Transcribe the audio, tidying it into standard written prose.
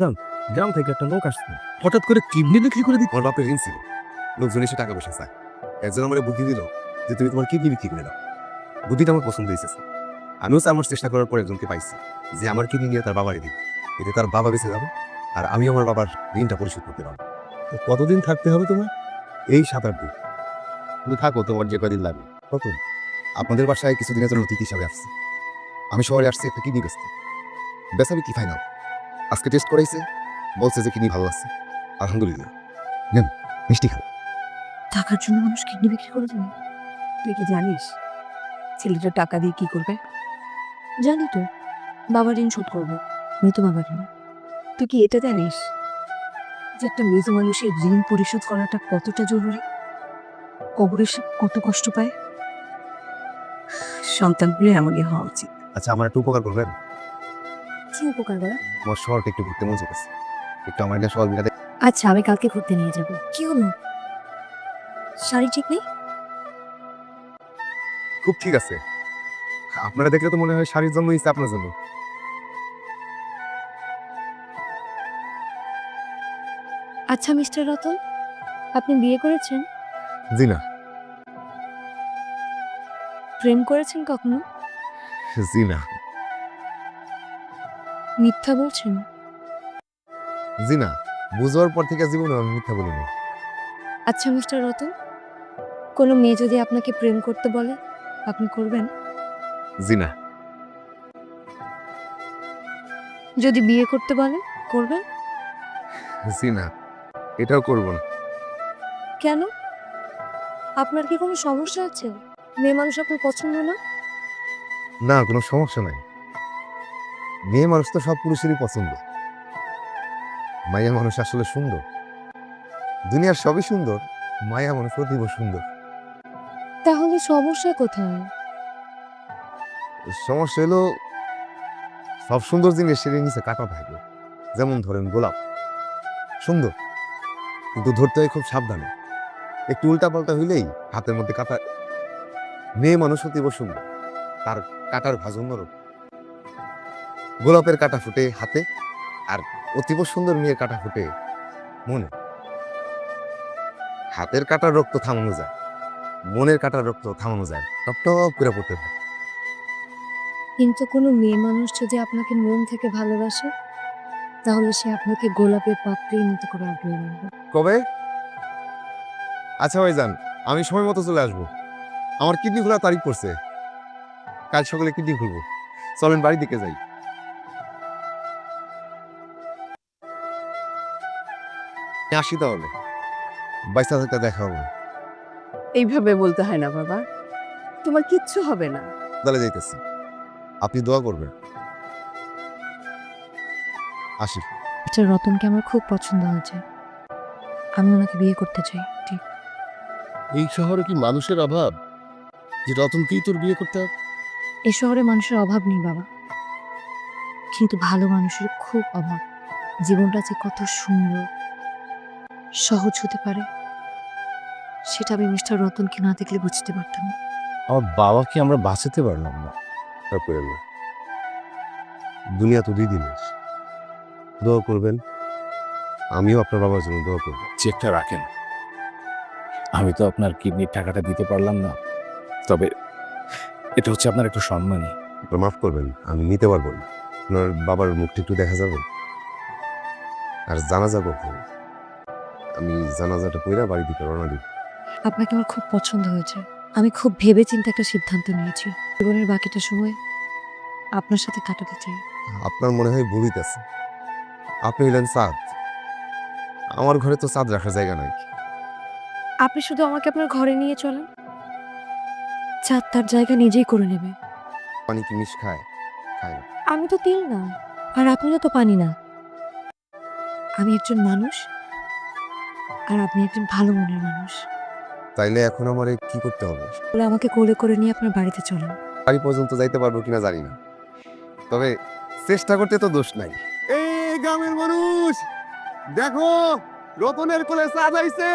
গ্রাম থেকে একটা লোক আসছে, হঠাৎ করে কিডনি বিক্রি করে দিই। আমার বাপের ঋণ ছিল, লোকজন এসে টাকা পয়সা চায়। একজন আমার বুদ্ধি দিল যে তুমি তোমার কিডনি বিক্রি করে দাও। বুদ্ধিটা আমার পছন্দ হয়েছে। আমিও আমার চেষ্টা করার পর একজনকে পাইছি যে আমার কিডনি নিয়ে তার বাবারে দিই, এতে তার বাবা বেঁচে যাবে আর আমি আমার বাবার ঋণটা পরিশোধ করতে পারবো। তো কতদিন থাকতে হবে তোমার? এই 7-8 দিন। তুমি থাকো, তোমার যে কদিন লাগবে। কত? আপনাদের বাসায় কিছুদিনের জন্য অতিথি হিসাবে আসছি। আমি শহরে আসছি একটা কিডনি বেচতে। বেচা বিক্রি ফাইনাল। আজকে টেস্ট করাইছে, বলছে যে কিডনি ভালো আছে। আলহামদুলিল্লাহ। নেন, মিষ্টি খাও। টাকার জন্য মানুষ কিডনি বিক্রি করে দেবে? তুই কি জানিস ছেলেটা টাকা দিয়ে কি করবে? জানি তো, বাবার ঋণ শোধ করবো, মৃত বাবার ঋণ। তুই কি এটা জানিস যে একটা মৃত মানুষের ঋণ পরিশোধ করাটা কতটা জরুরি? কবরে সে কত কষ্ট পায়। সন্তানগুলো এমনই হওয়া উচিত। আচ্ছা, আমার একটু উপকার করবেন? কি উপকার করা? আমার শহরটা একটু ঘুরতে মন চাইছে, একটু আমার এটা শহর বিলাতে। আচ্ছা, আমি কালকে ঘুরতে নিয়ে যাব। কি হলো, শাড়ি ঠিক নেই? খুব ঠিক আছে। আপনারা দেখলে তো মনে হয় শাড়ির জন্য ইচ্ছে আপনার জন্য। আচ্ছা মিস্টার রতন, আপনি বিয়ে করেছেন? জি না। প্রেম করেছেন কখনো? জি না। মিথ্যা বলছেন? জি না। বুঝার পর থেকে জীবনে আমি মিথ্যা বলি না। আচ্ছা মিস্টার রতন, কোনো মেয়ে যদি আপনাকে প্রেম করতে বলে, আপনি করবেন? জি না। যদি বিয়ে করতে বলে, করবেন? জি না, এটাও করব না। কেন? আপনার কি কোনো সমস্যা আছে? মেয়ে মানুষ আপনার পছন্দ না? না, কোনো সমস্যা নাই। মেয়ে মানুষ তো সব পুরুষেরই পছন্দ। মায়া মানুষ আসলে সুন্দর। দুনিয়ার সবই সুন্দর, মায়া মানুষ অতীব সুন্দর। তাহলে সমস্যা কোথায়? সমস্যা হলো সব সুন্দর জিনিস সেটা নিচে কাটা থাকে। যেমন ধরেন গোলাপ সুন্দর, কিন্তু ধরতে হয় খুব সাবধানে। একটু উল্টা পাল্টা হইলেই হাতের মধ্যে কাটা। মেয়ে মানুষ অতীব সুন্দর, তার কাটার ভাঁজ নরম। গোলাপের কাটা ফুটে হাতে, আর অতীব সুন্দর মেয়ের কাটা ফুটে মনে। হাতের কাটার রক্ত থামানো যায়, মনের কাটার রক্ত থামানো যায়, টপ টপ করে পড়তে থাকে। কিন্তু কোনো মেয়ে মানুষ যদি আপনাকে মন থেকে ভালোবাসে, তাহলে সে আপনাকে গোলাপের পাপড়ির মতো করে আগলে রাখবে। কবে? আচ্ছা ভাইজান, আমি সময় মতো চলে আসবো। আমার কিডনি খোলার তারিখ পড়ছে, কাল সকালে কিডনি খুলবো। চলেন বাড়ির দিকে যাই। আসি তাহলে, বাইসা থাকতে দেখা হবে। এইভাবে বলতে হয় না বাবা, তোমার কিচ্ছু হবে না। তাহলে যাইতেছি, আপনি দোয়া করবেন। আসি। মিস্টার রতনকে আমার খুব পছন্দ হয়েছে, আমি ওনাকে বিয়ে করতে চাই। ঠিক। এই শহরে কি মানুষের অভাব যে রতনকেই তোর বিয়ে করতে হবে? এই শহরে মানুষের অভাব নেই বাবা, কিন্তু ভালো মানুষের খুব অভাব। জীবনটা যে কত সুন্দর, সহজ হতে পারে, সেটা আমি মিস্টার রতনকে না দেখলে বুঝতে পারতাম না। আমার বাবাকে আমরা বাঁচাতে পারলাম না। তারপরে দুনিয়া তো 2 দিনের, দোয়া করবেন। আমিও আপনার বাবার জন্য দোয়া করব। চেকটা রাখেন। আমি তো আপনার কিডনির টাকাটা দিতে পারলাম না, তবে এটা হচ্ছে আপনার একটা সম্মানই। আপনার মাফ করবেন, আমি নিতে পারবো না। আপনার বাবার মুখটা একটু দেখা যাবে? আর জানাজা কখন? আমি জানাজাটা কইরা বাড়ি দিকে রওনা দিব। আপনাকে আমার খুব পছন্দ হয়েছে, আমি খুব ভেবে চিন্তে একটা সিদ্ধান্ত নিয়েছি। জীবনের বাকিটা সময় আপনার সাথে কাটাতে চাই। আপনার মনে হয় ভুল হইতাছে। আপনি হইলেন চাঁদ, আমার ঘরে তো চাঁদ রাখার জায়গা নাই। আপনি শুধু আমাকে আপনার ঘরে নিয়ে চলেন, চাঁদ তার জায়গা নিজেই করে নেবে। পানি কি মিশ খায়? খায় না। আমি তো তিল না, আর আপনিও তো পানি না। আমি একজন মানুষ, আর আপনি একজন ভালো মনের মানুষ। তাইলে এখন আমারে কি করতে হবে? বলে আমাকে কোলে করে নিয়ে আপনার বাড়িতে চলেন। বাড়ি পর্যন্ত যাইতে পারবো কিনা জানি না, তবে চেষ্টা করতে তো দোষ নাই। এই গ্রামের মানুষ দেখো, রতনের কোলে চাঁদ আইছে।